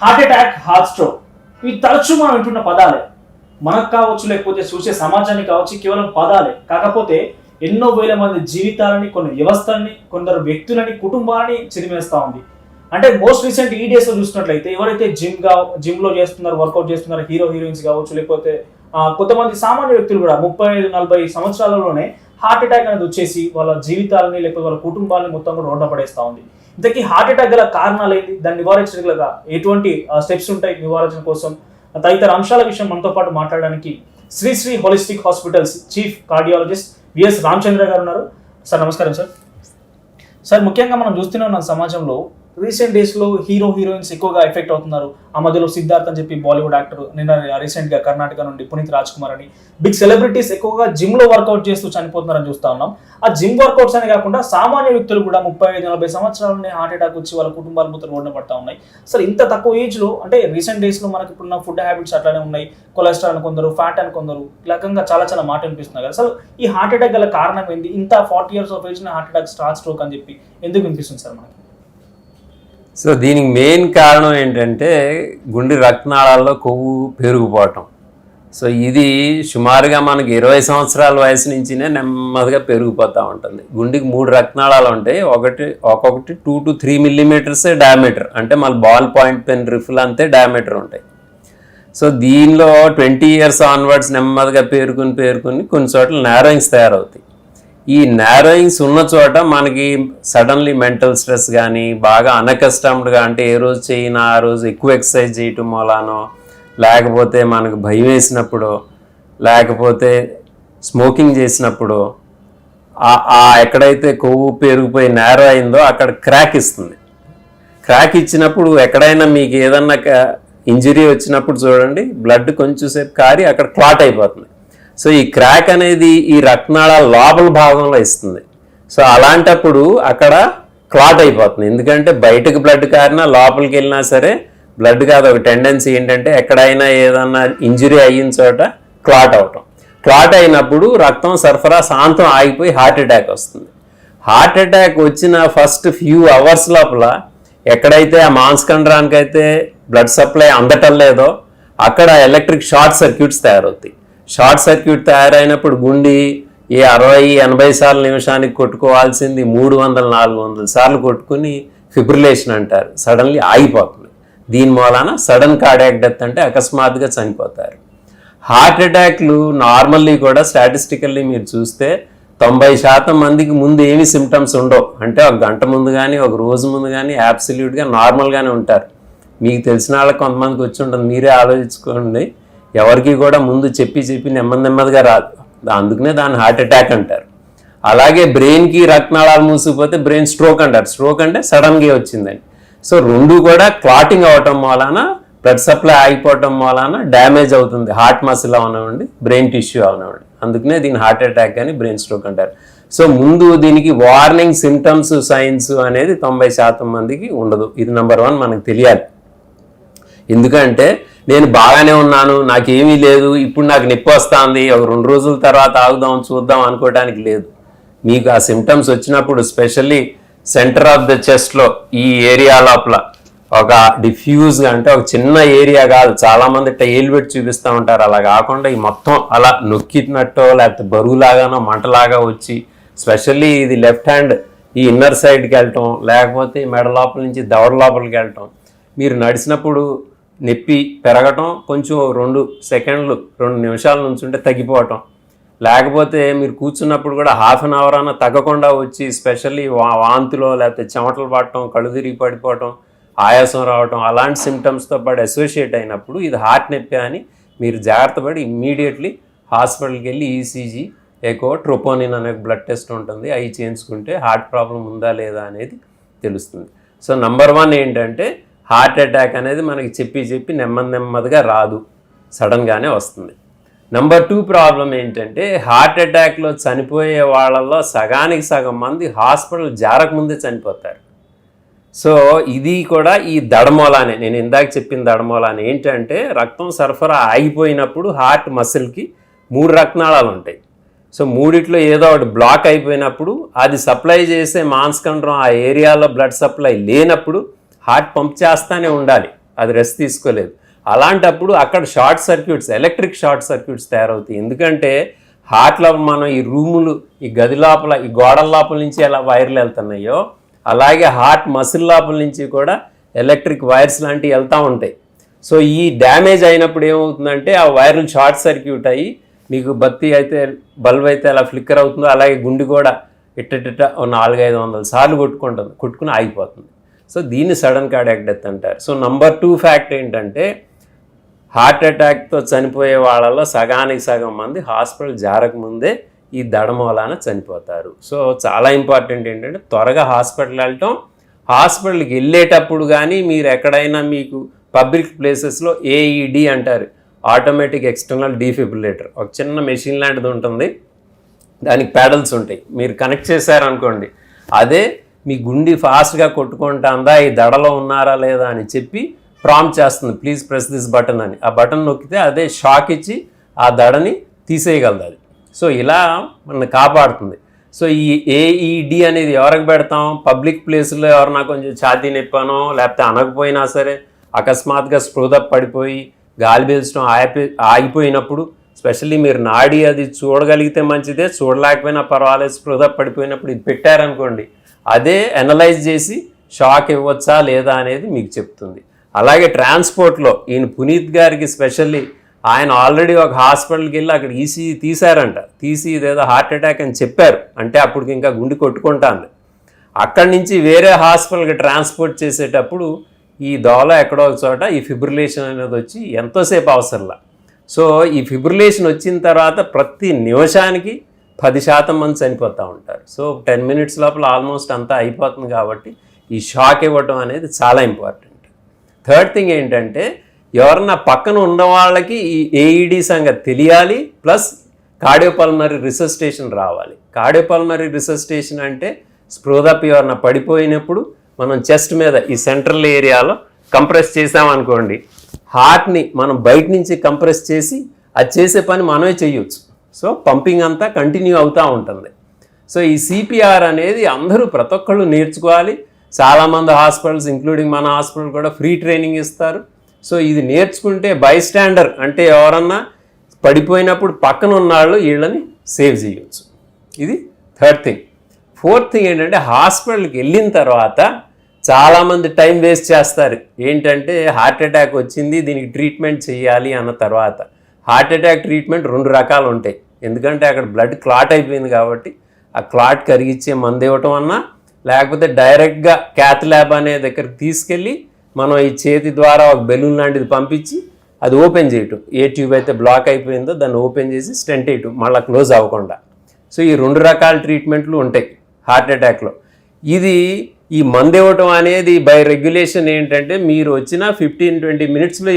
Heart attack, heart stroke ఇవి తరచూ మనం వింటున్న పదాలే. మనకు కావచ్చు, లేకపోతే చూసే సమాజానికి కావచ్చు, కేవలం పదాలే. కాకపోతే ఎన్నో వేల మంది జీవితాలని, కొన్ని వ్యవస్థల్ని, కొందరు వ్యక్తులని, కుటుంబాలని చిరిమేస్తూ ఉంది. అంటే మోస్ట్ రీసెంట్ ఈ డేస్ లో చూసినట్లయితే ఎవరైతే జిమ్ లో చేస్తున్నారు, వర్కౌట్ చేస్తున్నారు, హీరోయిన్స్ కావచ్చు, లేకపోతే కొంతమంది సామాన్య వ్యక్తులు కూడా 35-40 సంవత్సరాలలోనే హార్ట్ అటాక్ అనేది వచ్చేసి వాళ్ళ జీవితాలని, లేకపోతే వాళ్ళ కుటుంబాలని మొత్తం కూడా రోడ్డు పడేస్తూ ఉంది. ఇంతకీ హార్ట్ అటాక్ గల కారణాలు ఏంటి, దాన్ని నివారించగల ఎటువంటి స్టెప్స్ ఉంటాయి నివారణ కోసం, తదితర అంశాల విషయం మనతో పాటు మాట్లాడడానికి Shri holistic hospitals chief cardiologist VS Ramachandra గారు ఉన్నారు. సార్ నమస్కారం. సార్ ముఖ్యంగా మనం చూస్తూనే ఉన్నాం సమాజంలో రీసెంట్ డేస్ లో హీరోయిన్స్ ఎక్కువగా ఎఫెక్ట్ అవుతున్నారు. ఆ మధ్యలో సిద్ధార్థ్ అని చెప్పి బాలీవుడ్ యాక్టర్, నిన్న రీసెంట్ గా కర్ణాటక నుండి పునీత్ రాజ్ కుమార్ అని బిగ్ సెలబ్రిటీస్ ఎక్కువగా జిమ్ లో వర్కౌట్ చేస్తూ చనిపోతున్నారని చూస్తా ఉన్నాం. ఆ జిమ్ వర్కౌట్స్ అనే కాకుండా సామాన్య వ్యక్తులు కూడా 35-40 సంవత్సరాలనే హార్ట్ అటాక్ వచ్చి వాళ్ళ కుటుంబాల మొత్తం రోడ్డు పడతా ఉన్నాయి. సార్ ఇంత తక్కువ ఏజ్ లో, అంటే రీసెంట్ డేస్ లో మనకి ఇప్పుడున్న ఫుడ్ హ్యాబిట్స్ అట్లానే ఉన్నాయి. కొలెస్ట్రాల్ అని కొందరు, ఫ్యాట్ అని కొందరు, ఈ రకంగా చాలా మాట వినిపిస్తున్నారు కదా. అసలు ఈ హార్ట్ అటాక్ గల కారణం ఏంటి? ఇంత 40 years of age heart attack, stroke అని చెప్పి ఎందుకు వినిపిస్తుంది సార్ మనకి? సో దీనికి మెయిన్ కారణం ఏంటంటే గుండె రక్తనాళాల్లో కొవ్వు పెరిగిపోవటం. సో ఇది సుమారుగా మనకి 20 సంవత్సరాల వయసు నుంచినే నెమ్మదిగా పెరిగిపోతూ ఉంటుంది. గుండెకి 3 రక్తనాళాలు ఉంటాయి. ఒక్కొక్కటి 2 to 3 millimeters డయామీటర్, అంటే మన బాల్ పాయింట్ పెన్ రిఫిల్ అంతే డయామీటర్ ఉంటాయి. సో దీనిలో 20 years ఆన్వర్డ్స్ నెమ్మదిగా పేరుకుని కొన్ని చోట్ల నారోయింగ్స్ తయారవుతాయి. ఈ నారోయింగ్స్ ఉన్న చోట మనకి సడన్లీ మెంటల్ స్ట్రెస్ కానీ, బాగా అన్అకస్టమ్డ్గా, అంటే ఏ రోజు చేయనా ఆ రోజు ఎక్కువ ఎక్సర్సైజ్ చేయటం మూలానో, లేకపోతే మనకు భయం వేసినప్పుడు, లేకపోతే స్మోకింగ్ చేసినప్పుడు, ఎక్కడైతే కొవ్వు పెరిగిపోయి నేరో అయిందో అక్కడ క్రాక్ ఇస్తుంది. క్రాక్ ఇచ్చినప్పుడు ఎక్కడైనా మీకు ఏదన్నా ఇంజరీ వచ్చినప్పుడు చూడండి, బ్లడ్ కొంచెం సేపు కారి అక్కడ క్లాట్ అయిపోతుంది. సో ఈ క్రాక్ అనేది ఈ రక్తనాళాల లోపల భాగంలో ఇస్తుంది. సో అలాంటప్పుడు అక్కడ క్లాట్ అయిపోతుంది. ఎందుకంటే బయటకు బ్లడ్ కారినా లోపలికి వెళ్ళినా సరే బ్లడ్ కాదు, ఒక టెండెన్సీ ఏంటంటే ఎక్కడైనా ఏదన్నా ఇంజరీ అయిన చోట క్లాట్ అవటం. క్లాట్ అయినప్పుడు రక్తం సరఫరా శాంతం ఆగిపోయి హార్ట్ అటాక్ వస్తుంది. హార్ట్ అటాక్ వచ్చిన ఫస్ట్ ఫ్యూ అవర్స్ లోపల ఎక్కడైతే ఆ మాంసఖండరానికి అయితే బ్లడ్ సప్లై అందటం లేదో అక్కడ ఎలక్ట్రిక్ షార్ట్ సర్క్యూట్స్ తయారవుతాయి. షార్ట్ సర్క్యూట్ తయారైనప్పుడు గుండె 60-80 సార్లు నిమిషానికి కొట్టుకోవాల్సింది 300-400 సార్లు కొట్టుకుని ఫిబ్రిలేషన్ అంటారు, సడన్లీ ఆగిపోతుంది. దీని మూలాన సడన్ కార్డియాక్ డెత్, అంటే అకస్మాత్తుగా చనిపోతారు. హార్ట్ అటాక్లు నార్మల్లీ కూడా స్టాటిస్టికల్లీ మీరు చూస్తే 90% మందికి ముందు ఏమి సిమ్టమ్స్ ఉండవు. అంటే ఒక గంట ముందు కానీ, ఒక రోజు ముందు కానీ యాబ్సల్యూట్గా నార్మల్గానే ఉంటారు. మీకు తెలిసిన వాళ్ళకి కొంతమందికి వచ్చి ఉంటుంది, మీరే ఆలోచించుకోండి. ఎవరికి కూడా ముందు చెప్పి నెమ్మదిగా రాదు, అందుకనే దాన్ని హార్ట్ అటాక్ అంటారు. అలాగే బ్రెయిన్కి రక్తనాళాలు మూసిపోతే బ్రెయిన్ స్ట్రోక్ అంటారు. స్ట్రోక్ అంటే సడన్గా వచ్చిందని. సో రెండు కూడా క్లాటింగ్ అవటం మూలాన, బ్లడ్ సప్లై ఆగిపోవటం మూలాన డ్యామేజ్ అవుతుంది. హార్ట్ మసిల్ అవనివ్వండి, బ్రెయిన్ టిష్యూ అవనివ్వండి. అందుకనే దీన్ని హార్ట్ అటాక్ అని, బ్రెయిన్ స్ట్రోక్ అంటారు. సో ముందు దీనికి వార్నింగ్ సిమ్టమ్స్, సైన్స్ అనేది 90% మందికి ఉండదు. ఇది నెంబర్ 1 మనకు తెలియాలి. ఎందుకంటే నేను బాగానే ఉన్నాను, నాకేమీ లేదు, ఇప్పుడు నాకు నొప్పి వస్తుంది, ఒక 2 రోజుల తర్వాత ఆగుదాం చూద్దాం అనుకోవడానికి లేదు. మీకు ఆ సిమ్టమ్స్ వచ్చినప్పుడు స్పెషల్లీ సెంటర్ ఆఫ్ ద చెస్ట్లో ఈ ఏరియా లోపల ఒక డిఫ్యూజ్గా, అంటే ఒక చిన్న ఏరియా కాదు, చాలామంది టైల్ పెట్టి చూపిస్తూ ఉంటారు. అలా కాకుండా ఈ మొత్తం అలా నొక్కినట్టో లేకపోతే బరువులాగానో మంటలాగా వచ్చి, స్పెషల్లీ ఇది లెఫ్ట్ హ్యాండ్ ఈ ఇన్నర్ సైడ్కి వెళ్ళటం, లేకపోతే మెడ లోపల నుంచి దవడ లోపలికి వెళ్ళటం, మీరు నడిచినప్పుడు నొప్పి పెరగటం, కొంచెం 2 సెకండ్లు 2 నిమిషాల నుంచి ఉంటే తగ్గిపోవటం, లేకపోతే మీరు కూర్చున్నప్పుడు కూడా ½ an hour అన్న తగ్గకుండా వచ్చి, స్పెషల్లీ వాంతులో లేకపోతే చెమటలు పడటం, కళ్ళు తిరిగి పడిపోవటం, ఆయాసం రావటం, అలాంటి సిమ్టమ్స్తో పాటు అసోసియేట్ అయినప్పుడు ఇది హార్ట్ నొప్పి అని మీరు జాగ్రత్త పడి ఇమ్మీడియట్లీ హాస్పిటల్కి వెళ్ళి ఈసీజీ, ఎకో, ట్రోపోనిన్ అనే బ్లడ్ టెస్ట్ ఉంటుంది, అవి చేయించుకుంటే హార్ట్ ప్రాబ్లం ఉందా లేదా అనేది తెలుస్తుంది. సో నెంబర్ 1 ఏంటంటే హార్ట్ అటాక్ అనేది మనకి చెప్పి నెమ్మదిగా రాదు, సడన్గానే వస్తుంది. నెంబర్ 2 ప్రాబ్లం ఏంటంటే హార్ట్ అటాక్లో చనిపోయే వాళ్ళల్లో సగానికి సగం మంది హాస్పిటల్ జారకముందే చనిపోతారు. సో ఇది కూడా ఈ దడమూలానే, నేను ఇందాక చెప్పిన దడమూలానే. ఏంటంటే రక్తం సరఫరా ఆగిపోయినప్పుడు హార్ట్ మసిల్కి 3 రక్తనాళాలు ఉంటాయి. సో మూడిట్లో ఏదో ఒకటి బ్లాక్ అయిపోయినప్పుడు అది సప్లై చేసే మాంసఖండరం ఆ ఏరియాలో బ్లడ్ సప్లై లేనప్పుడు హార్ట్ పంప్ చేస్తూనే ఉండాలి. అది రెస్ట్ తీసుకోలేదు. అలాంటప్పుడు అక్కడ short circuits, electric short circuits తయారవుతాయి. ఎందుకంటే హార్ట్లో మనం ఈ రూములు, ఈ గది లోపల, ఈ గోడల లోపల నుంచి ఎలా వైర్లు వెళ్తున్నాయో అలాగే హార్ట్ మసిల్ లోపల నుంచి కూడా ఎలక్ట్రిక్ వైర్స్ లాంటివి వెళ్తూ ఉంటాయి. సో ఈ డ్యామేజ్ అయినప్పుడు ఏమవుతుందంటే ఆ వైర్లు షార్ట్ సర్క్యూట్ అయ్యి మీకు బత్తి అయితే, బల్బ్ అయితే అలా ఫ్లిక్కర్ అవుతుందో అలాగే గుండె కూడా ఇట్ట 400-500 సార్లు కొట్టుకుని ఆగిపోతుంది. సో దీన్ని సడన్ కార్డియాక్ డెత్ అంటారు. సో నంబర్ 2 ఫ్యాక్ట్ ఏంటంటే హార్ట్ అటాక్తో చనిపోయే వాళ్ళలో సగానికి సగం మంది హాస్పిటల్ జారకముందే ఈ దడ మూలాన చనిపోతారు. సో చాలా ఇంపార్టెంట్ ఏంటంటే త్వరగా హాస్పిటల్ వెళ్ళటం. హాస్పిటల్కి వెళ్ళేటప్పుడు కానీ మీరు ఎక్కడైనా మీకు పబ్లిక్ ప్లేసెస్లో ఏఈడి అంటారు, ఆటోమేటిక్ ఎక్స్టర్నల్ డీఫిబ్రిలేటర్, ఒక చిన్న మెషిన్ లాంటిది ఉంటుంది, దానికి ప్యాడల్స్ ఉంటాయి. మీరు కనెక్ట్ చేశారనుకోండి, అదే మీ గుండె ఫాస్ట్గా కొట్టుకుంటుందా, ఈ దడలో ఉన్నారా లేదా అని చెప్పి ప్రాంప్ట్ చేస్తుంది, ప్లీజ్ ప్రెస్ దిస్ బటన్ అని. ఆ బటన్ నొక్కితే అదే షాక్ ఇచ్చి ఆ దడని తీసేయగలదు అది. సో ఇలా మనల్ని కాపాడుతుంది. సో ఈ ఏఈడి అనేది ఎవరికి పెడతాం? పబ్లిక్ ప్లేస్లో ఎవరన్నా కొంచెం ఛాతీ నొప్పానో లేకపోతే అనకపోయినా సరే అకస్మాత్తుగా స్పృహ పడిపోయి గాలి పీల్చడం ఆగిపోయినప్పుడు, స్పెషల్లీ మీరు నాడి అది చూడగలిగితే మంచిదే, చూడలేకపోయినా పర్వాలేదు, స్పృహ పడిపోయినప్పుడు ఇది పెట్టారనుకోండి, అదే అనలైజ్ చేసి షాక్ ఇవ్వచ్చా లేదా అనేది మీకు చెప్తుంది. అలాగే ట్రాన్స్పోర్ట్లో ఈయన పునీత్ గారికి స్పెషల్లీ ఆయన ఆల్రెడీ ఒక హాస్పిటల్కి వెళ్ళి అక్కడ ఈసీజీ తీశారంట, తీసి ఇదేదో హార్ట్ అటాక్ అని చెప్పారు, అంటే అప్పటికి ఇంకా గుండె కొట్టుకుంటాను. అక్కడి నుంచి వేరే హాస్పిటల్కి ట్రాన్స్పోర్ట్ చేసేటప్పుడు ఈ దోల ఎక్కడో ఒక చోట ఈ ఫిబ్రిలేషన్ అనేది వచ్చి ఎంతోసేపు అవసరంలా. సో ఈ ఫిబ్రిలేషన్ వచ్చిన తర్వాత ప్రతి నిమిషానికి 10% మంది చనిపోతూ ఉంటారు. సో 10 మినిట్స్ లోపల ఆల్మోస్ట్ అంతా అయిపోతుంది. కాబట్టి ఈ షాక్ ఇవ్వటం అనేది చాలా ఇంపార్టెంట్. థర్డ్ థింగ్ ఏంటంటే ఎవరన్నా పక్కన ఉన్న వాళ్ళకి ఈ ఏఈడి సంగతి తెలియాలి, ప్లస్ కార్డియోపల్మనరీ రిసస్టేషన్ రావాలి. కార్డియోపల్మనరీ రిసస్టేషన్ అంటే స్పృహ తప్పి ఎవరన్నా పడిపోయినప్పుడు మనం చెస్ట్ మీద ఈ సెంట్రల్ ఏరియాలో కంప్రెస్ చేసామనుకోండి, హార్ట్ని మనం బయట నుంచి కంప్రెస్ చేసి అది చేసే పని మనమే చేయొచ్చు. సో పంపింగ్ అంతా కంటిన్యూ అవుతూ ఉంటుంది. సో ఈ సిపిఆర్ అనేది అందరూ ప్రతి ఒక్కళ్ళు నేర్చుకోవాలి. చాలామంది హాస్పిటల్స్ ఇంక్లూడింగ్ మన హాస్పిటల్ కూడా ఫ్రీ ట్రైనింగ్ ఇస్తారు. సో ఇది నేర్చుకుంటే బైస్టాండర్ అంటే ఎవరన్నా పడిపోయినప్పుడు పక్కన ఉన్నవాళ్ళు వీళ్ళని సేవ్ చేయవచ్చు. ఇది థర్డ్ థింగ్. ఫోర్త్ థింగ్ ఏంటంటే హాస్పిటల్కి వెళ్ళిన తర్వాత చాలామంది టైం వేస్ట్ చేస్తారు. ఏంటంటే హార్ట్ అటాక్ వచ్చింది, దీనికి ట్రీట్మెంట్ చేయాలి అన్న తర్వాత హార్ట్ అటాక్ ట్రీట్మెంట్ 2 రకాలు ఉంటాయి. ఎందుకంటే అక్కడ బ్లడ్ క్లాట్ అయిపోయింది కాబట్టి ఆ క్లాట్ కరిగిచ్చే మందు ఇవ్వటం అన్నా, లేకపోతే డైరెక్ట్గా క్యాత్ ల్యాబ్ అనే దగ్గరికి తీసుకెళ్ళి మనం ఈ చేతి ద్వారా ఒక బెలూన్ లాంటిది పంపించి అది ఓపెన్ చేయటం, ఏ ట్యూబ్ అయితే బ్లాక్ అయిపోయిందో దాన్ని ఓపెన్ చేసి స్టెంట్ వేయటం, మళ్ళీ క్లోజ్ అవ్వకుండా. సో ఈ 2 రకాల ట్రీట్మెంట్లు ఉంటాయి హార్ట్ అటాక్లో. ఇది ఈ మందు ఇవ్వటం అనేది బై రెగ్యులేషన్ ఏంటంటే మీరు వచ్చిన 15-20 మినిట్స్లో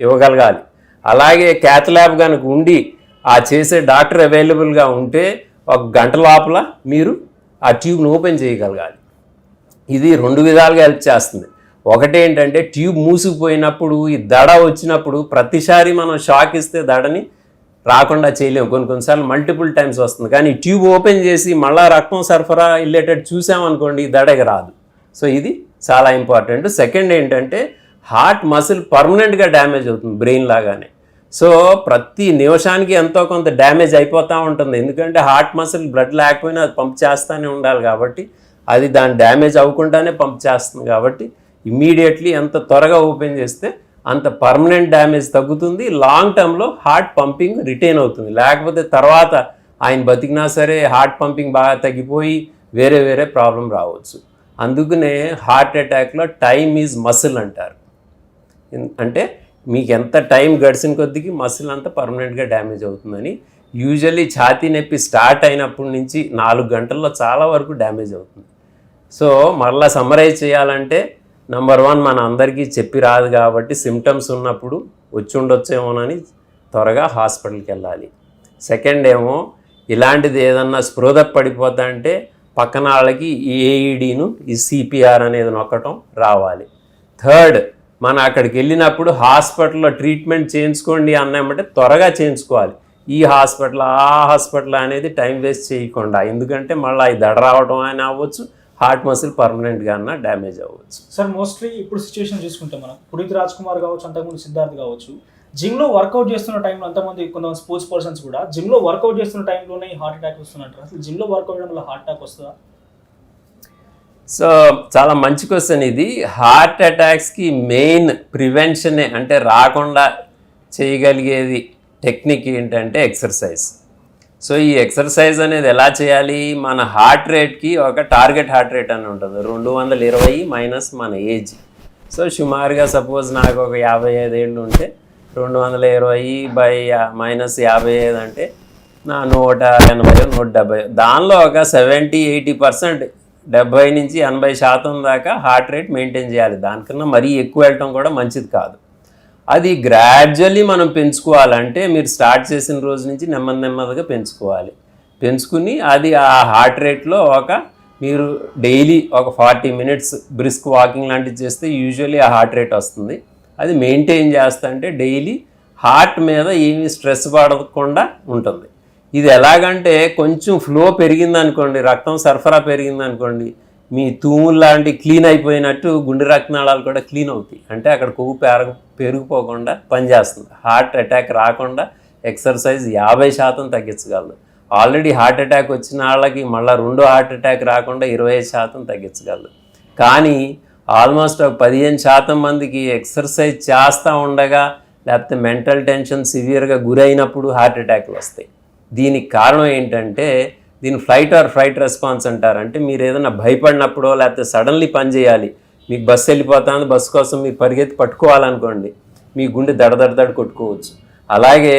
ఇవ్వగలగాలి. అలాగే క్యాత్ ల్యాబ్ కనుక ఉండి ఆ చేసే డాక్టర్ అవైలబుల్గా ఉంటే 1 గంట లోపల మీరు ఆ ట్యూబ్ను ఓపెన్ చేయగలగాలి. ఇది 2 విధాలుగా హెల్ప్ చేస్తుంది. ఒకటి ఏంటంటే ట్యూబ్ మూసుకుపోయినప్పుడు ఈ దడ వచ్చినప్పుడు ప్రతిసారి మనం షాక్ ఇస్తే దడని రాకుండా చేయలేము, కొన్నిసార్లు మల్టిపుల్ టైమ్స్ వస్తుంది. కానీ ట్యూబ్ ఓపెన్ చేసి మళ్ళీ రక్తం సరఫరా వెళ్ళేటట్టు చూసామనుకోండి, ఈ దడకి రాదు. సో ఇది చాలా ఇంపార్టెంట్. సెకండ్ ఏంటంటే హార్ట్ మసిల్ పర్మనెంట్గా డ్యామేజ్ అవుతుంది బ్రెయిన్ లాగానే. సో ప్రతి నిమిషానికి ఎంతో కొంత డ్యామేజ్ అయిపోతూ ఉంటుంది. ఎందుకంటే హార్ట్ మసిల్ బ్లడ్ లేకపోయినా అది పంప్ చేస్తూనే ఉండాలి కాబట్టి అది దాని డ్యామేజ్ అవ్వకుండానే పంప్ చేస్తుంది. కాబట్టి ఇమ్మీడియట్లీ ఎంత త్వరగా ఓపెన్ చేస్తే అంత పర్మనెంట్ డ్యామేజ్ తగ్గుతుంది. లాంగ్ టర్మ్లో హార్ట్ పంపింగ్ రిటైన్ అవుతుంది. లేకపోతే తర్వాత ఆయన బతికినా సరే హార్ట్ పంపింగ్ బాగా తగ్గిపోయి వేరే ప్రాబ్లం రావచ్చు. అందుకనే హార్ట్ అటాక్లో టైమ్ ఈజ్ మసిల్ అంటారు. అంటే మీకు ఎంత టైం గడిచిన కొద్దికి మసిల్ అంతా పర్మనెంట్గా డ్యామేజ్ అవుతుందని. యూజువల్లీ ఛాతీ నొప్పి స్టార్ట్ అయినప్పటి నుంచి 4 గంటల్లో చాలా వరకు డ్యామేజ్ అవుతుంది. సో మరలా సమ్మరైజ్ చేయాలంటే నెంబర్ 1 మన అందరికీ చెప్పి రాదు కాబట్టి సిమ్టమ్స్ ఉన్నప్పుడు వచ్చి ఉండొచ్చేమోనని త్వరగా హాస్పిటల్కి వెళ్ళాలి. సెకండ్ ఏమో ఇలాంటిది ఏదన్నా స్పృహ పడిపోతా అంటే పక్కన వాళ్ళకి ఈ ఏఈడిను ఈ సిపిఆర్ అనేది నొక్కటం రావాలి. థర్డ్, మనం అక్కడికి వెళ్ళినప్పుడు హాస్పిటల్లో ట్రీట్మెంట్ చేయించుకోండి అన్నామంటే త్వరగా చేయించుకోవాలి. ఈ హాస్పిటల్ ఆ హాస్పిటల్ అనేది టైం వేస్ట్ చేయకుండా. ఎందుకంటే మళ్ళీ ఈ దడ రావడం అని అవ్వచ్చు, హార్ట్ మసిల్ పర్మనెంట్గా అన్న డ్యామేజ్ అవ్వచ్చు. సార్ మోస్ట్లీ ఇప్పుడు సిచ్యువేషన్ చూసుకుంటాం మనం, పునీత్ రాజ్ కుమార్ కావచ్చు, అంతకుముందు సిద్ధార్థ్ కావచ్చు, జిమ్లో వర్కౌట్ చేస్తున్న టైంలో కొంతమంది స్పోర్ట్స్ పర్సన్స్ కూడా జిమ్లో వర్కౌట్ చేస్తున్న టైంలోనే హార్ట్ అటాక్ వస్తున్నట్టు. అసలు జిమ్లో వర్కౌట్ చేయడం వల్ల హార్ట్ అటాక్ వస్తుందా? సో చాలా మంచి క్వశ్చన్ ఇది. హార్ట్ అటాక్స్కి మెయిన్ ప్రివెన్షనే, అంటే రాకుండా చేయగలిగేది టెక్నిక్ ఏంటంటే ఎక్సర్సైజ్. సో ఈ ఎక్సర్సైజ్ అనేది ఎలా చేయాలి, మన హార్ట్ రేట్కి ఒక టార్గెట్ హార్ట్ రేట్ అని ఉంటుంది, 220 మైనస్ మన ఏజ్. సో సుమారుగా సపోజ్ నాకు ఒక 55 ఏళ్ళు ఉంటే 220 బై -55 అంటే నా 180 170, దానిలో ఒక 70-80%, 70 నుంచి 80% దాకా హార్ట్ రేట్ మెయింటైన్ చేయాలి. దానికన్నా మరీ ఎక్కువ వెళ్ళటం కూడా మంచిది కాదు. అది గ్రాడ్యువల్లీ మనం పెంచుకోవాలంటే మీరు స్టార్ట్ చేసిన రోజు నుంచి నెమ్మదిగా పెంచుకుని అది ఆ హార్ట్ రేట్లో మీరు డైలీ ఒక 40 మినిట్స్ బ్రిస్క్ వాకింగ్ లాంటివి చేస్తే యూజువల్లీ ఆ హార్ట్ రేట్ వస్తుంది. అది మెయింటైన్ చేస్తా అంటే డైలీ హార్ట్ మీద ఏమీ స్ట్రెస్ పడకుండా ఉంటుంది. ఇది ఎలాగంటే కొంచెం ఫ్లో పెరిగిందనుకోండి, రక్తం సరఫరా పెరిగిందనుకోండి, మీ తూములు లాంటి క్లీన్ అయిపోయినట్టు గుండె రక్తనాళాలు కూడా క్లీన్ అవుతాయి. అంటే అక్కడ కొవ్వు పెరిగిపోకుండా పనిచేస్తుంది. హార్ట్ అటాక్ రాకుండా ఎక్సర్సైజ్ 50% తగ్గించగలదు. ఆల్రెడీ హార్ట్ అటాక్ వచ్చిన వాళ్ళకి మళ్ళీ రెండో హార్ట్ అటాక్ రాకుండా 25% తగ్గించగలదు. కానీ ఆల్మోస్ట్ ఒక 15% మందికి ఎక్సర్సైజ్ చేస్తూ ఉండగా లేకపోతే మెంటల్ టెన్షన్ సివియర్గా గురైనప్పుడు హార్ట్ అటాక్లు వస్తాయి. దీనికి కారణం ఏంటంటే దీన్ని ఫ్లైట్ రెస్పాన్స్ అంటారు. అంటే మీరు ఏదైనా భయపడినప్పుడో లేకపోతే సడన్లీ పని చేయాలి, మీకు బస్సు వెళ్ళిపోతుంది, బస్సు కోసం మీరు పరిగెత్తి పట్టుకోవాలనుకోండి, మీ గుండె దడదడ కొట్టుకోవచ్చు. అలాగే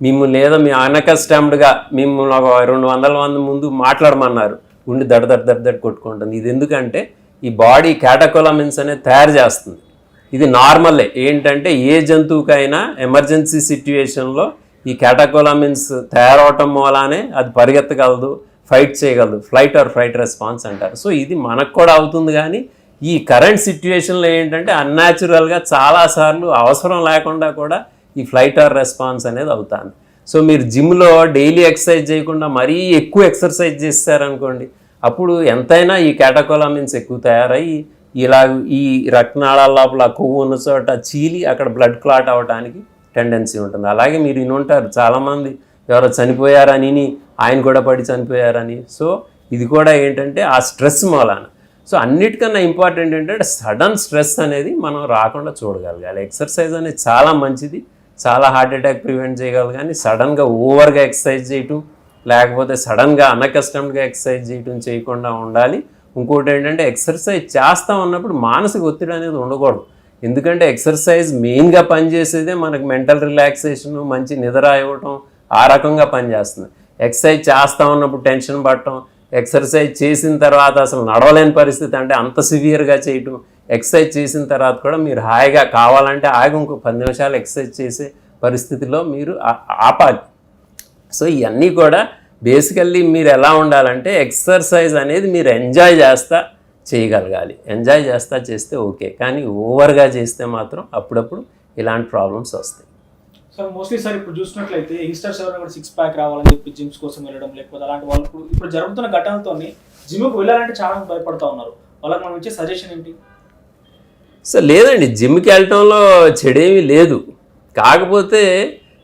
మిమ్మల్ని ఏదో మీ అన్కస్టమ్డ్గా మిమ్మల్ని ఒక 200 మంది ముందు మాట్లాడమన్నారు, గుండె దడదడ కొట్టుకుంటుంది. ఇది ఎందుకంటే ఈ బాడీ క్యాటకోలమిన్స్ అనేది తయారు చేస్తుంది. ఇది నార్మలే. ఏంటంటే ఏ జంతువుకైనా ఎమర్జెన్సీ సిట్యుయేషన్లో ఈ క్యాటకోలమిన్స్ తయారవటం మూలానే అది పరిగెత్తగలదు, ఫైట్ చేయగలదు. ఫ్లైట్ రెస్పాన్స్ అంటారు. సో ఇది మనకు కూడా అవుతుంది. కానీ ఈ కరెంట్ సిట్యుయేషన్లో ఏంటంటే అన్యాచురల్గా చాలాసార్లు అవసరం లేకుండా కూడా ఈ ఫ్లైట్ రెస్పాన్స్ అనేది అవుతుంది. సో మీరు జిమ్లో డైలీ ఎక్సర్సైజ్ చేయకుండా మరీ ఎక్కువ ఎక్సర్సైజ్ చేస్తారనుకోండి, అప్పుడు ఎంతైనా ఈ క్యాటకోలమిన్స్ ఎక్కువ తయారయ్యి ఇలా ఈ రక్తనాళాల లోపల కొవ్వు ఉన్న చోట చీలి అక్కడ బ్లడ్ క్లాట్ అవ్వడానికి టెండెన్సీ ఉంటుంది. అలాగే మీరు వినుంటారు చాలామంది ఎవరో చనిపోయారని, ఆయన కూడా పడి చనిపోయారని. సో ఇది కూడా ఏంటంటే ఆ స్ట్రెస్ మూలాన. సో అన్నిటికన్నా ఇంపార్టెంట్ ఏంటంటే సడన్ స్ట్రెస్ అనేది మనం రాకుండా చూడగలగాలి. ఎక్సర్సైజ్ అనేది చాలా మంచిది, చాలా హార్ట్ అటాక్ ప్రివెంట్ చేయగలదు. కానీ సడన్గా ఓవర్గా ఎక్సర్సైజ్ చేయటం, లేకపోతే సడన్గా అన్కస్టమ్డ్గా ఎక్సర్సైజ్ చేయటం చేయకుండా ఉండాలి. ఇంకోటి ఏంటంటే ఎక్సర్సైజ్ చేస్తూ ఉన్నప్పుడు మానసిక ఒత్తిడి అనేది ఉండకూడదు. ఎందుకంటే ఎక్సర్సైజ్ మెయిన్గా పనిచేసేదే మనకు మెంటల్ రిలాక్సేషన్, మంచి నిద్ర ఇవ్వటం, ఆ రకంగా పనిచేస్తుంది. ఎక్సర్సైజ్ చేస్తూ ఉన్నప్పుడు టెన్షన్ పడటం, ఎక్సర్సైజ్ చేసిన తర్వాత అసలు నడవలేని పరిస్థితి, అంటే అంత సివియర్గా చేయటం, ఎక్సర్సైజ్ చేసిన తర్వాత కూడా మీరు హాయిగా కావాలంటే ఇంకో 10 నిమిషాలు ఎక్సర్సైజ్ చేసే పరిస్థితిలో మీరు ఆపాలి. సో ఇవన్నీ కూడా బేసికల్లీ మీరు ఎలా ఉండాలంటే ఎక్సర్సైజ్ అనేది మీరు ఎంజాయ్ చేస్తా చేయగలగాలి. ఎంజాయ్ చేస్తే ఓకే, కానీ ఓవర్గా చేస్తే మాత్రం అప్పుడప్పుడు ఇలాంటి ప్రాబ్లమ్స్ వస్తాయి. సార్ మోస్ట్లీ సార్ ఇప్పుడు చూసినట్లయితే యంగ్స్టర్స్ ఎవరైనా కూడా 6 ప్యాక్ రావాలని చెప్పి జిమ్స్ కోసం వెళ్ళడం, లేకపోతే అలాంటి వాళ్ళు ఇప్పుడు జరుగుతున్న ఘటనలతో జిమ్కి వెళ్ళాలంటే చాలా మంది భయపడుతూ ఉన్నారు. వాళ్ళకి మనం ఇచ్చే సజెషన్ ఏంటి? సో లేదండి, జిమ్కి వెళ్ళటంలో చెడేమీ లేదు. కాకపోతే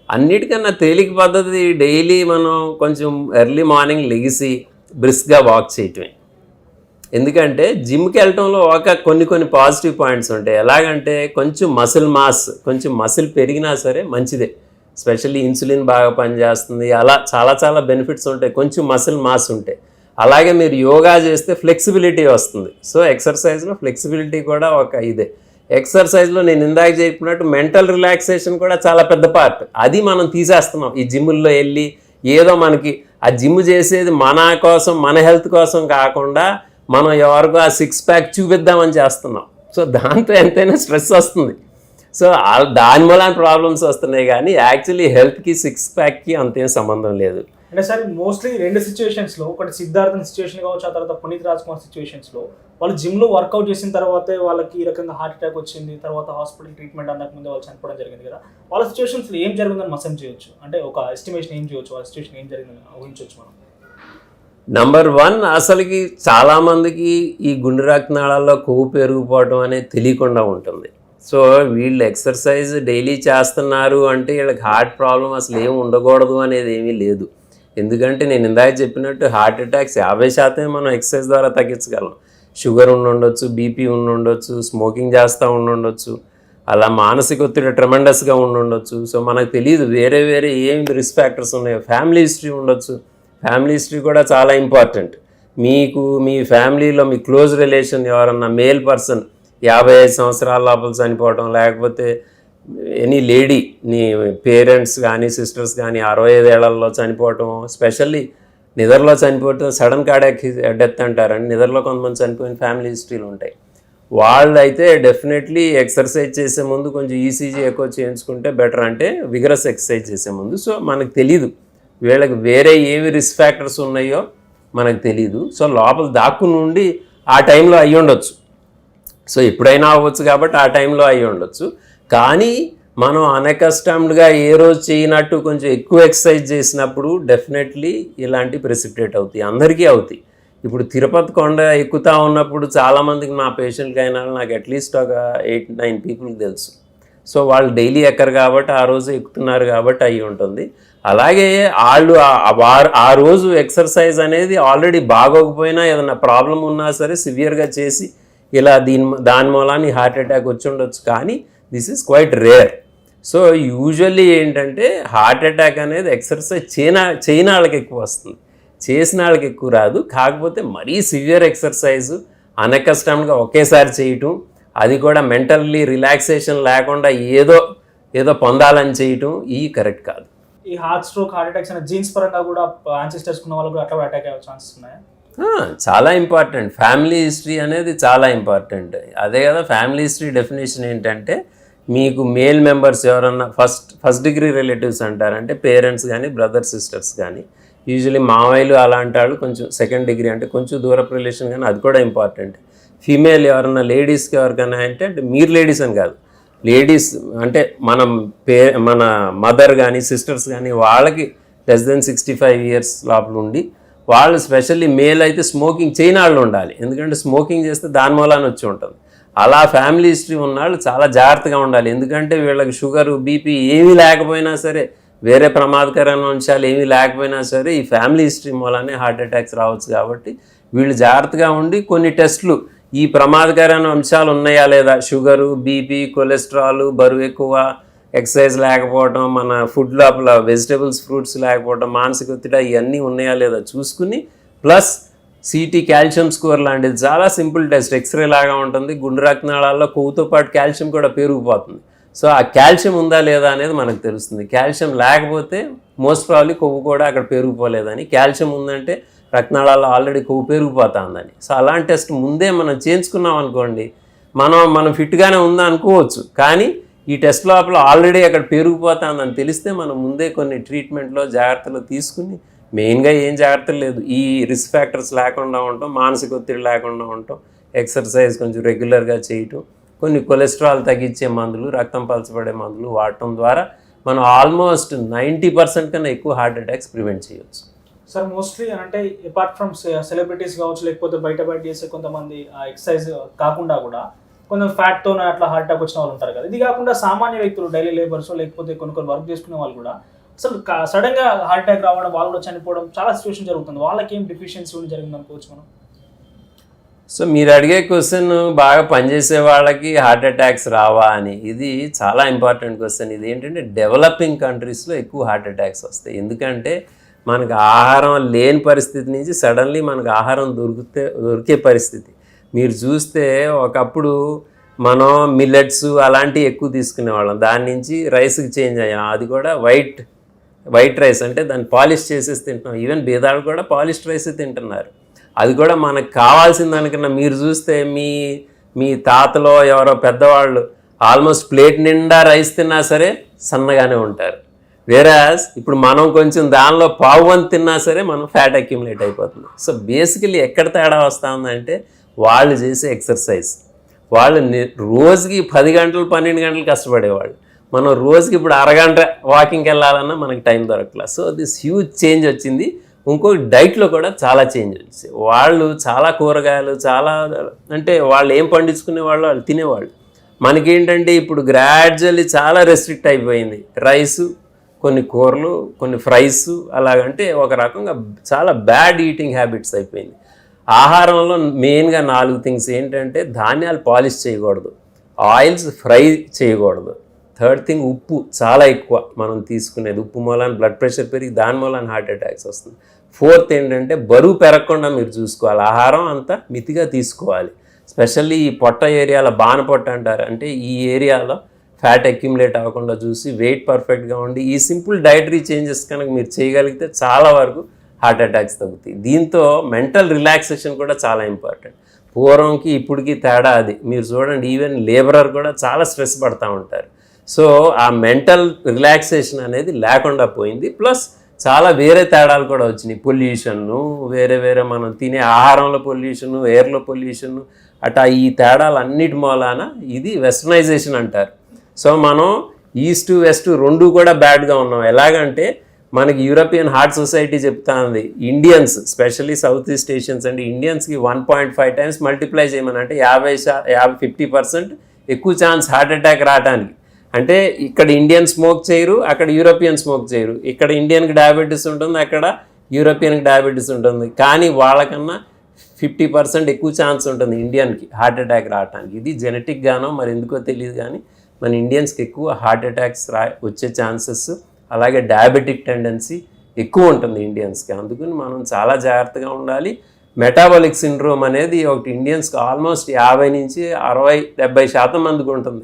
అన్నిటికన్నా తేలిక పద్ధతి డైలీ మనం కొంచెం ఎర్లీ మార్నింగ్ లెగిసి బ్రిస్క్గా వాక్ చేయటమే. ఎందుకంటే జిమ్కి వెళ్ళటంలో కొన్ని పాజిటివ్ పాయింట్స్ ఉంటాయి. ఎలాగంటే కొంచెం మసిల్ పెరిగినా సరే మంచిదే. స్పెషల్లీ ఇన్సులిన్ బాగా పనిచేస్తుంది. అలా చాలా బెనిఫిట్స్ ఉంటాయి కొంచెం మసిల్ మాస్ ఉంటే. అలాగే మీరు యోగా చేస్తే ఫ్లెక్సిబిలిటీ వస్తుంది. సో ఎక్సర్సైజ్లో ఫ్లెక్సిబిలిటీ కూడా ఇదే. ఎక్సర్సైజ్లో నేను ఇందాక చెప్పినట్టు మెంటల్ రిలాక్సేషన్ కూడా చాలా పెద్ద పార్ట్. అది మనం తీసేస్తున్నాం ఈ జిమ్ముల్లో వెళ్ళి. ఏదో మనకి ఆ జిమ్ చేసేది మన కోసం, మన హెల్త్ కోసం కాకుండా మనం ఎవరికో ఆ 6 ప్యాక్ చూపిద్దామని చేస్తున్నాం. సో దాంతో ఎంతైనా స్ట్రెస్ వస్తుంది. సో దాని వల్ల ప్రాబ్లమ్స్ వస్తున్నాయి. కానీ యాక్చువల్లీ హెల్త్కి 6 ప్యాక్కి అంతేం సంబంధం లేదు. అంటే సార్ మోస్ట్లీ 2 సిచ్యువేషన్స్లో, ఒకటి సిద్ధార్థన్ సిచ్యువేషన్ కావచ్చు, ఆ తర్వాత పునీత్ రాజ్ కుమార్ సిచ్యువేషన్స్లో వాళ్ళు జిమ్లో వర్కౌట్ చేసిన తర్వాతే వాళ్ళకి ఈ రకంగా హార్ట్ అటాక్ వచ్చింది, తర్వాత హాస్పిటల్ ట్రీట్మెంట్ అందకముందే వాళ్ళు చనిపోవడం జరిగింది కదా. వాళ్ళ సిచ్యువేషన్స్లో ఏం జరిగిందని మసం చేయొచ్చు, అంటే ఒక ఎస్టిమేషన్ ఏం చేయొచ్చు, వాళ్ళ సిచ్యువేషన్ ఏం జరిగిందని ఊహించవచ్చు మనం? నంబర్ 1 అసలుకి చాలామందికి ఈ గుండె రక్తనాళాల్లో కొవ్వు పెరిగిపోవడం అనేది తెలియకుండా ఉంటుంది. సో వీళ్ళు ఎక్సర్సైజ్ డైలీ చేస్తున్నారు అంటే వీళ్ళకి హార్ట్ ప్రాబ్లం అసలు ఏమి ఉండకూడదు అనేది ఏమీ లేదు. ఎందుకంటే నేను ఇందాక చెప్పినట్టు హార్ట్ అటాక్స్ 50% మనం ఎక్సర్సైజ్ ద్వారా తగ్గించగలం. షుగర్ ఉండొచ్చు, బీపీ ఉండొచ్చు, స్మోకింగ్ చేస్తూ ఉండొచ్చు, అలా మానసిక ఒత్తిడి ట్రెమెండస్గా ఉండొచ్చు. సో మనకు తెలియదు వేరే వేరే ఏం రిస్క్ ఫ్యాక్టర్స్ ఉన్నాయో. ఫ్యామిలీ హిస్టరీ ఉండొచ్చు. ఫ్యామిలీ హిస్టరీ కూడా చాలా ఇంపార్టెంట్. మీకు మీ ఫ్యామిలీలో మీ క్లోజ్ రిలేషన్ ఎవరన్నా మేల్ పర్సన్ 55 సంవత్సరాల లోపల చనిపోవడం, లేకపోతే ఎనీ లేడీ నీ పేరెంట్స్ కానీ సిస్టర్స్ కానీ 65 ఏళ్లలో చనిపోవటం, స్పెషల్లీ నిద్రలో చనిపోవటం సడన్ కార్డియాక్ డెత్ అంటారండి. నిద్రలో కొంతమంది చనిపోయిన ఫ్యామిలీ హిస్టరీలు ఉంటాయి. వాళ్ళు అయితే డెఫినెట్లీ ఎక్సర్సైజ్ చేసే ముందు కొంచెం ఈసీజీ ఎక్కువ చేయించుకుంటే బెటర్, అంటే విగరస్ ఎక్సర్సైజ్ చేసే ముందు. సో మనకు తెలీదు వీళ్ళకి వేరే ఏవి రిస్క్ ఫ్యాక్టర్స్ ఉన్నాయో మనకు తెలీదు. సో లోపల దాక్కుని ఉండి ఆ టైంలో అయ్యి ఉండొచ్చు. సో ఎప్పుడైనా అవ్వచ్చు కాబట్టి ఆ టైంలో అయ్యి ఉండొచ్చు. కానీ మనం అన్అకస్టమ్డ్గా ఏ రోజు చేయనట్టు కొంచెం ఎక్కువ ఎక్సర్సైజ్ చేసినప్పుడు డెఫినెట్లీ ఇలాంటి ప్రెసిపిటేట్ అవుతాయి, అందరికీ అవుతాయి. ఇప్పుడు తిరుపతి కొండ ఎక్కుతూ ఉన్నప్పుడు చాలామందికి నా పేషెంట్కి అయినా నాకు అట్లీస్ట్ ఒక 8-9 పీపుల్కి తెలుసు. సో వాళ్ళు డైలీ ఎక్కరు కాబట్టి ఆ రోజు ఎక్కుతున్నారు కాబట్టి అయ్యి ఉంటుంది. అలాగే వాళ్ళు ఆ రోజు ఎక్సర్సైజ్ అనేది ఆల్రెడీ బాగోకపోయినా ఏదైనా ప్రాబ్లం ఉన్నా సరే సివియర్గా చేసి ఇలా దాని మూలాన్ని హార్ట్ అటాక్ వచ్చి ఉండొచ్చు. కానీ this is quiet rare. So usually ఏంటంటే హార్ట్ అటాక్ అనేది ఎక్సర్సైజ్ చేయని వాళ్ళకి ఎక్కువ వస్తుంది, చేసిన వాళ్ళకి ఎక్కువ రాదు. కాకపోతే మరీ సివియర్ ఎక్సర్సైజు అన్అకస్టమ్డ్గా ఒకేసారి చేయటం, అది కూడా మెంటల్లీ రిలాక్సేషన్ లేకుండా ఏదో పొందాలని చేయటం ఈ కరెక్ట్ కాదు. ఈ హార్ట్ స్ట్రోక్, హార్ట్ అటాక్స్ అనే జీన్స్ పరంగా కూడా యాన్సిస్టర్స్ ఉన్న వాళ్ళు కూడా అట్లా అటాక్ అయ్యే ఛాన్సెస్ ఉన్నాయా? చాలా ఇంపార్టెంట్. ఫ్యామిలీ హిస్టరీ అనేది చాలా ఇంపార్టెంట్. అదే కదా ఫ్యామిలీ హిస్టరీ డెఫినేషన్ ఏంటంటే మీకు మేల్ మెంబర్స్ ఎవరన్నా ఫస్ట్ డిగ్రీ రిలేటివ్స్ అంటారంటే పేరెంట్స్ కానీ బ్రదర్స్ సిస్టర్స్ కానీ, యూజువలీ మావయ్యలు అలాంటి వాళ్ళు కొంచెం సెకండ్ డిగ్రీ అంటే కొంచెం దూరపు రిలేషన్ కానీ అది కూడా ఇంపార్టెంట్. ఫీమేల్ ఎవరన్నా లేడీస్కి ఎవరికైనా అంటే మీరు లేడీస్ అని కాదు, లేడీస్ అంటే మన మదర్ కానీ సిస్టర్స్ కానీ వాళ్ళకి లెస్ దెన్ 65 ఇయర్స్ లోపల ఉండి వాళ్ళు స్పెషల్లీ మేల్ అయితే స్మోకింగ్ చేయని వాళ్ళు ఉండాలి. ఎందుకంటే స్మోకింగ్ చేస్తే దాని మూలాన్ని వచ్చి ఉంటుంది. అలా ఫ్యామిలీ హిస్టరీ ఉన్నవాళ్ళు చాలా జాగ్రత్తగా ఉండాలి. ఎందుకంటే వీళ్ళకి షుగరు బీపీ ఏమీ లేకపోయినా సరే, వేరే ప్రమాదకరమైన అంశాలు ఏమీ లేకపోయినా సరే ఈ ఫ్యామిలీ హిస్టరీ మూలానే హార్ట్ అటాక్స్ రావచ్చు. కాబట్టి వీళ్ళు జాగ్రత్తగా ఉండి కొన్ని టెస్టులు ఈ ప్రమాదకరమైన అంశాలు ఉన్నాయా లేదా, షుగరు బీపీ కొలెస్ట్రాల్ బరువు ఎక్కువ ఎక్సర్సైజ్ లేకపోవడం మన ఫుడ్ లోపల వెజిటబుల్స్ ఫ్రూట్స్ లేకపోవడం మానసిక ఒత్తిడి ఇవన్నీ ఉన్నాయా లేదా చూసుకుని ప్లస్ సిటీ కాల్షియం స్కోర్ లాంటిది చాలా సింపుల్ టెస్ట్ ఎక్స్రే లాగా ఉంటుంది. గుండె రక్తనాళాల్లో కొవ్వుతో పాటు కాల్షియం కూడా పెరిగిపోతుంది. సో ఆ కాల్షియం ఉందా లేదా అనేది మనకు తెలుస్తుంది. కాల్షియం లేకపోతే మోస్ట్ ప్రాబ్లీ కొవ్వు కూడా అక్కడ పెరిగిపోలేదని, కాల్షియం ఉందంటే రక్తనాళాల్లో ఆల్రెడీ కొవ్వు పెరిగిపోతుందని. సో అలాంటి టెస్ట్ ముందే మనం చేయించుకున్నాం అనుకోండి మనం ఫిట్గానే ఉందా అనుకోవచ్చు. కానీ ఈ టెస్ట్ లోపల ఆల్రెడీ అక్కడ పెరిగిపోతుందని తెలిస్తే మనం ముందే కొన్ని ట్రీట్మెంట్లో జాగ్రత్తలు తీసుకుని, మెయిన్గా ఏం జాగ్రత్తలు లేదు, ఈ రిస్క్ ఫ్యాక్టర్స్ లేకుండా ఉండటం, మానసిక ఒత్తిడి లేకుండా ఉండటం, ఎక్సర్సైజ్ కొంచెం రెగ్యులర్గా చేయటం, కొన్ని కొలెస్ట్రాల్ తగ్గించే మందులు, రక్తం పలచబడే మందులు వాడటం ద్వారా మనం ఆల్మోస్ట్ 90% కన్నా ఎక్కువ హార్ట్ అటాక్స్ ప్రివెంట్ చేయవచ్చు. సార్ మోస్ట్లీ అంటే అపార్ట్ ఫ్రమ్ సెలబ్రిటీస్ కావచ్చు, లేకపోతే బయట చేసే కొంతమంది ఎక్సర్సైజ్ కాకుండా కూడా కొంచెం ఫ్యాట్తో అట్లా హార్ట్ అటాక్ వచ్చిన వాళ్ళు ఉంటారు కదా. ఇది కాకుండా సామాన్య వ్యక్తులు డైలీ లేబర్స్ లేకపోతే కొన్ని వర్క్ చేసుకునే వాళ్ళు కూడా అసలు సడన్గా హార్ట్ అటాక్ రావడం, వాళ్ళు కూడా చనిపోవడం చాలా సిచ్యువేషన్ జరుగుతుంది. వాళ్ళకి ఏం డెఫిషియన్సీ జరిగింది అనుకోవచ్చు మనం? సో మీరు అడిగే క్వశ్చన్ బాగా పనిచేసే వాళ్ళకి హార్ట్ అటాక్స్ రావా అని, ఇది చాలా ఇంపార్టెంట్ క్వశ్చన్. ఇది ఏంటంటే డెవలపింగ్ కంట్రీస్లో ఎక్కువ హార్ట్ అటాక్స్ వస్తాయి. ఎందుకంటే మనకు ఆహారం లేని పరిస్థితి నుంచి సడన్లీ మనకు ఆహారం దొరికే పరిస్థితి. మీరు చూస్తే ఒకప్పుడు మనం మిల్లెట్స్ అలాంటివి ఎక్కువ తీసుకునేవాళ్ళం, దాని నుంచి రైస్కి చేంజ్ అయ్యాం. అది కూడా వైట్ రైస్ అంటే దాన్ని పాలిష్ చేసేసి తింటున్నాం. ఈవెన్ బీదాలు కూడా పాలిష్డ్ రైస్ తింటున్నారు. అది కూడా మనకు కావాల్సిన దానికన్నా మీరు చూస్తే మీ తాతలో ఎవరో పెద్దవాళ్ళు ఆల్మోస్ట్ ప్లేట్ నిండా రైస్ తిన్నా సరే సన్నగానే ఉంటారు. వేరాజ్ ఇప్పుడు మనం కొంచెం దానిలో పావువంతు తిన్నా సరే మనం ఫ్యాట్ అక్యుములేట్ అయిపోతుంది. సో బేసికలీ ఎక్కడ తేడా వస్తూ ఉందంటే వాళ్ళు చేసే ఎక్సర్సైజ్. వాళ్ళు రోజుకి 10 గంటలు 12 గంటలు కష్టపడేవాళ్ళు, మనం రోజుకి ఇప్పుడు అరగంట వాకింగ్కి వెళ్ళాలన్నా మనకి టైం దొరకట్లేదు. సో దిస్ హ్యూజ్ చేంజ్ వచ్చింది. ఇంకొకటి డైట్లో కూడా చాలా చేంజెస్. వాళ్ళు చాలా కూరగాయలు చాలా అంటే వాళ్ళు ఏం పండించుకునే వాళ్ళు వాళ్ళు తినేవాళ్ళు. మనకేంటంటే ఇప్పుడు గ్రాడ్యువల్లీ చాలా రెస్ట్రిక్ట్ అయిపోయింది. రైసు, కొన్ని కూరలు, కొన్ని ఫ్రైస్, అలాగంటే ఒక రకంగా చాలా బ్యాడ్ ఈటింగ్ హ్యాబిట్స్ అయిపోయింది. ఆహారంలో మెయిన్గా 4 థింగ్స్ ఏంటంటే ధాన్యాలు పాలిష్ చేయకూడదు, ఆయిల్స్ ఫ్రై చేయకూడదు, థర్డ్ థింగ్ ఉప్పు చాలా ఎక్కువ మనం తీసుకునేది, ఉప్పు మూలాన బ్లడ్ ప్రెషర్ పెరిగి దాని మూలాన హార్ట్ అటాక్స్ వస్తుంది. ఫోర్త్ ఏంటంటే బరువు పెరగకుండా మీరు చూసుకోవాలి, ఆహారం అంతా మితిగా తీసుకోవాలి. స్పెషల్లీ ఈ పొట్ట ఏరియాలో బాణపొట్ట అంటారు, అంటే ఈ ఏరియాలో ఫ్యాట్ అక్యుములేట్ అవ్వకుండా చూసి వెయిట్ పర్ఫెక్ట్గా ఉండి ఈ సింపుల్ డైటరీ చేంజెస్ కనుక మీరు చేయగలిగితే చాలా వరకు హార్ట్ అటాక్స్ తగ్గుతాయి. దీంతో మెంటల్ రిలాక్సేషన్ కూడా చాలా ఇంపార్టెంట్. పూర్వంకి ఇప్పటికి తేడా అది. మీరు చూడండి, ఈవెన్ లేబరర్ కూడా చాలా స్ట్రెస్ పడుతూ ఉంటారు. సో ఆ మెంటల్ రిలాక్సేషన్ అనేది లేకుండా పోయింది. ప్లస్ చాలా వేరే తేడాలు కూడా వచ్చినాయి. పొల్యూషన్ను, వేరే వేరే మనం తినే ఆహారంలో పొల్యూషను, ఎయిర్లో పొల్యూషను, అట్లా ఈ తేడాలు అన్నిటి మూలాన ఇది వెస్టర్నైజేషన్ అంటారు. సో మనం ఈస్ట్ వెస్ట్ రెండు కూడా బ్యాడ్గా ఉన్నాం. ఎలాగంటే మనకి యూరోపియన్ హార్ట్ సొసైటీ చెప్తా ఉంది, Indians specially south east Asians అంటే ఇండియన్స్కి 1.5 times మల్టిప్లై చేయమని, అంటే 50% ఎక్కువ ఛాన్స్ హార్ట్ అటాక్ రావడానికి. అంటే ఇక్కడ ఇండియన్ స్మోక్ చేయరు, అక్కడ యూరోపియన్ స్మోక్ చేయరు. ఇక్కడ ఇండియన్కి డయాబెటీస్ ఉంటుంది, అక్కడ యూరోపియన్కి డయాబెటీస్ ఉంటుంది. కానీ వాళ్ళకన్నా 50% ఎక్కువ ఛాన్స్ ఉంటుంది ఇండియన్కి హార్ట్ అటాక్ రావడానికి. ఇది జెనెటిక్గానో మరి ఎందుకో తెలియదు, కానీ మన ఇండియన్స్కి ఎక్కువ హార్ట్ అటాక్స్ వచ్చే ఛాన్సెస్, అలాగే డయాబెటిక్ టెండెన్సీ ఎక్కువ ఉంటుంది ఇండియన్స్కి. అందుకని మనం చాలా జాగ్రత్తగా ఉండాలి. మెటాబాలిక్ సిండ్రోమ్ అనేది ఒకటి ఇండియన్స్కి ఆల్మోస్ట్ 50 నుంచి 60-70% మందికి ఉంటుంది.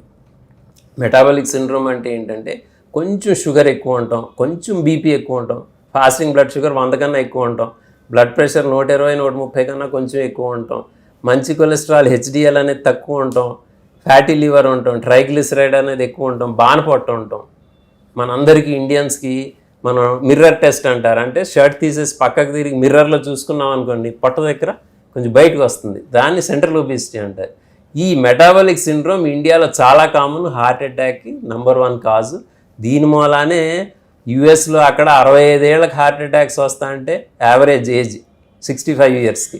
మెటాబాలిక్ సిండ్రోమ్ అంటే ఏంటంటే కొంచెం షుగర్ ఎక్కువ ఉంటాం, కొంచెం బీపీ ఎక్కువ ఉంటాం, ఫాస్టింగ్ బ్లడ్ షుగర్ 100 కన్నా ఎక్కువ ఉంటాం, బ్లడ్ ప్రెషర్ 120-130 కన్నా కొంచెం ఎక్కువ ఉంటాం, మంచి కొలెస్ట్రాల్ హెచ్డిఎల్ అనేది తక్కువ ఉంటాం, ఫ్యాటీ లివర్ ఉంటాం, ట్రైగ్లిసరైడ్ అనేది ఎక్కువ ఉంటాం, బాణపొట్ట ఉంటాం. మనందరికీ ఇండియన్స్కి మనం మిర్రర్ టెస్ట్ అంటారు, అంటే షర్ట్ తీసేసి పక్కకు తిరిగి మిర్రర్లో చూసుకున్నాం అనుకోండి, పొట్ట దగ్గర కొంచెం బయటకు వస్తుంది, దాన్ని సెంట్రల్ ఒబిసిటీ అంటారు. ఈ మెటాబాలిక్ సిండ్రోమ్ ఇండియాలో చాలా కామన్, హార్ట్ అటాక్కి నంబర్ 1 కాజు. దీని మూలానే యుఎస్లో అక్కడ 65 ఏళ్ళకి హార్ట్ అటాక్స్ వస్తా అంటే యావరేజ్ ఏజ్ 65 yearsకి,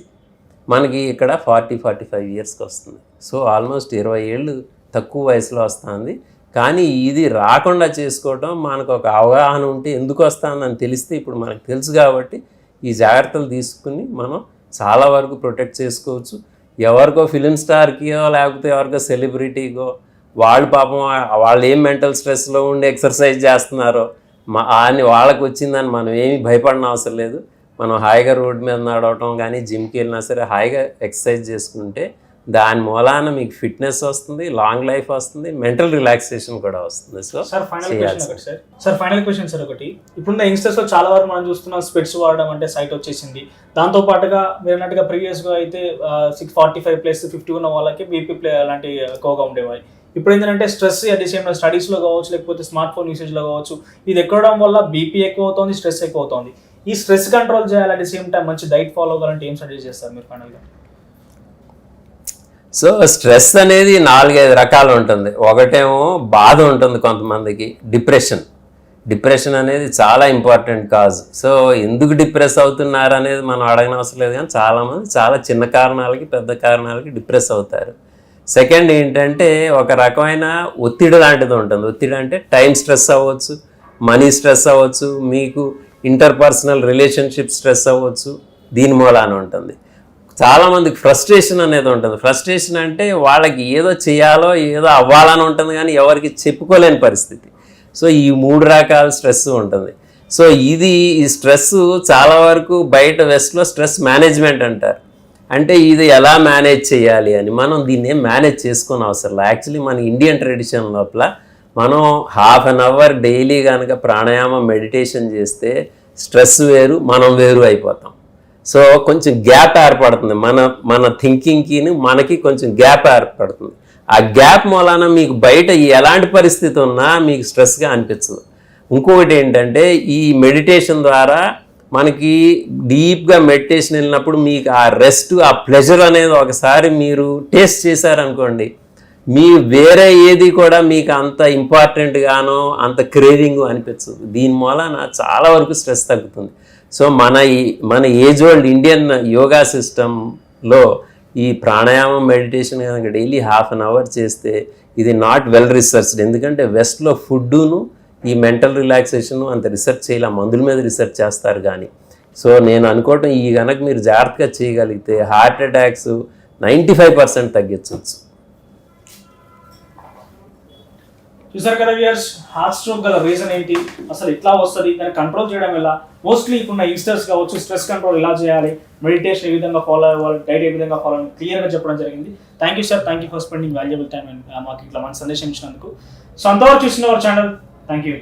మనకి ఇక్కడ 40-45 yearsకి వస్తుంది. సో ఆల్మోస్ట్ 20 ఏళ్ళు తక్కువ వయసులో వస్తుంది. కానీ ఇది రాకుండా చేసుకోవటం, మనకు ఒక అవగాహన ఉంటే ఎందుకు వస్తుందని తెలిస్తే, ఇప్పుడు మనకు తెలుసు కాబట్టి ఈ జాగ్రత్తలు తీసుకుని మనం చాలా వరకు ప్రొటెక్ట్ చేసుకోవచ్చు. ఎవరికో ఫిలిం స్టార్కియో లేకపోతే ఎవరికో సెలబ్రిటీకో వాళ్ళు పాపం వాళ్ళు ఏం మెంటల్ స్ట్రెస్లో ఉండి ఎక్సర్సైజ్ చేస్తున్నారో అని వాళ్ళకి వచ్చిందని మనం ఏమీ భయపడిన అవసరం లేదు. మనం హాయిగా రోడ్డు మీద నడవటం కానీ జిమ్కి వెళ్ళినా సరే హాయిగా ఎక్సర్సైజ్ చేసుకుంటే దాని మూలాన మీకు ఫిట్నెస్ వస్తుంది, లాంగ్ లైఫ్ వస్తుంది, మెంటల్ రిలాక్సేషన్ కూడా వస్తుంది. So sir final question sir ఒకటి, ఇప్పుడున్న యంగ్స్టర్స్లో చాలా వరకు మనం చూస్తున్నాం స్పెట్స్ వాడడం అంటే సైట్ వచ్చేసింది. దాంతో పాటుగా మీరు అన్నట్టుగా ప్రీవియస్గా అయితే 45+50 ఉన్న వాళ్ళకి బీపీ అలాంటి ఎక్కువగా ఉండేవాయి. ఇప్పుడు ఏంటంటే stress at the same time స్టడీస్లో కావచ్చు, లేకపోతే స్మార్ట్ ఫోన్ యూసేజ్లో కావచ్చు, ఇది ఎక్కడం వల్ల బీపీ ఎక్కువ అవుతుంది, స్ట్రెస్ ఎక్కువ అవుతుంది. ఈ స్ట్రెస్ కంట్రోల్ చేయాలి, అట్ ది సేమ్ టైం మంచి డైట్ ఫాలో అవ్వాలంటే ఏం సజెస్ట్ చేస్తారు మీరు ఫైనల్గా? సో స్ట్రెస్ అనేది 4-5 రకాలు ఉంటుంది. ఒకటేమో బాధ ఉంటుంది కొంతమందికి, డిప్రెషన్ అనేది చాలా ఇంపార్టెంట్ కాజ్. సో ఎందుకు డిప్రెస్ అవుతున్నారు అనేది మనం అడగనవసరం లేదు, కానీ చాలామంది చాలా చిన్న కారణాలకి పెద్ద కారణాలకి డిప్రెస్ అవుతారు. సెకండ్ ఏంటంటే ఒక రకమైన ఒత్తిడి లాంటిది ఉంటుంది. ఒత్తిడి అంటే టైం స్ట్రెస్ అవ్వచ్చు, మనీ స్ట్రెస్ అవ్వచ్చు, మీకు ఇంటర్పర్సనల్ రిలేషన్షిప్ స్ట్రెస్ అవ్వచ్చు, దీని మూలాన ఉంటుంది. చాలామందికి ఫ్రస్ట్రేషన్ అనేది ఉంటుంది. ఫ్రస్ట్రేషన్ అంటే వాళ్ళకి ఏదో చేయాలో ఏదో అవ్వాలని ఉంటుంది, కానీ ఎవరికి చెప్పుకోలేని పరిస్థితి. సో ఈ 3 రకాల స్ట్రెస్ ఉంటుంది. సో ఈ స్ట్రెస్ చాలా వరకు బయట వెస్ట్లో స్ట్రెస్ మేనేజ్మెంట్ అంటారు. అంటే ఇది ఎలా మేనేజ్ చేయాలి అని, మనం దీన్ని మేనేజ్ చేసుకునే అవసరం లేదు. యాక్చువల్లీ మన ఇండియన్ ట్రెడిషన్ లోపల మనం 1/2 hour డైలీ కనుక ప్రాణాయామం మెడిటేషన్ చేస్తే స్ట్రెస్ వేరు, మనం వేరు అయిపోతాం. సో కొంచెం గ్యాప్ ఏర్పడుతుంది, మన థింకింగ్కి మనకి కొంచెం గ్యాప్ ఏర్పడుతుంది. ఆ గ్యాప్ మూలాన మీకు బయట ఎలాంటి పరిస్థితి ఉన్నా మీకు స్ట్రెస్గా అనిపించదు. ఇంకొకటి ఏంటంటే ఈ మెడిటేషన్ ద్వారా మనకి డీప్గా మెడిటేషన్ వెళ్ళినప్పుడు మీకు ఆ రెస్ట్, ఆ ప్లెజర్ అనేది ఒకసారి మీరు టేస్ట్ చేశారనుకోండి, మీ వేరే ఏది కూడా మీకు అంత ఇంపార్టెంట్గానో అంత క్రేవింగ్ అనిపించదు. దీని మూలన చాలా వరకు స్ట్రెస్ తగ్గుతుంది. సో మన ఏజ్ ఓల్డ్ ఇండియన్ యోగా సిస్టంలో ఈ ప్రాణాయామం మెడిటేషన్ కనుక డైలీ హాఫ్ అన్ అవర్ చేస్తే ఇది నాట్ వెల్ రీసెర్చ్డ్. ఎందుకంటే వెస్ట్లో ఫుడ్డును ఈ మెంటల్ రిలాక్సేషన్ అంత రీసెర్చ్ చేయాలి, మందుల మీద రీసెర్చ్ చేస్తారు కానీ. సో నేను అనుకోవటం ఈ కనుక మీరు జాగ్రత్తగా చేయగలిగితే హార్ట్ అటాక్స్ 95% తగ్గించవచ్చు. చూసారు కదా వ్యూయర్స్, హార్ట్ స్ట్రోక్ గల రీజన్ ఏంటి, అసలు ఎట్లా వస్తుంది, దాన్ని కంట్రోల్ చేయడం ఎలా, మోస్ట్లీ ఇప్పుడున్న యంగ్స్టర్స్ కావచ్చు స్ట్రెస్ కంట్రోల్ ఎలా చేయాలి, మెడిటేషన్ ఏ విధంగా ఫాలో అవ్వాలి, డైట్ ఏ విధంగా ఫాలో అవ్వాలి క్లియర్గా చెప్పడం జరిగింది. Thank you sir, thank you for spending valuable time and మాకు ఇట్లా మంచి సందేశం ఇచ్చినందుకు. సో అంతవరకు చూసిన వారు ఛానల్, థ్యాంక్ యూ.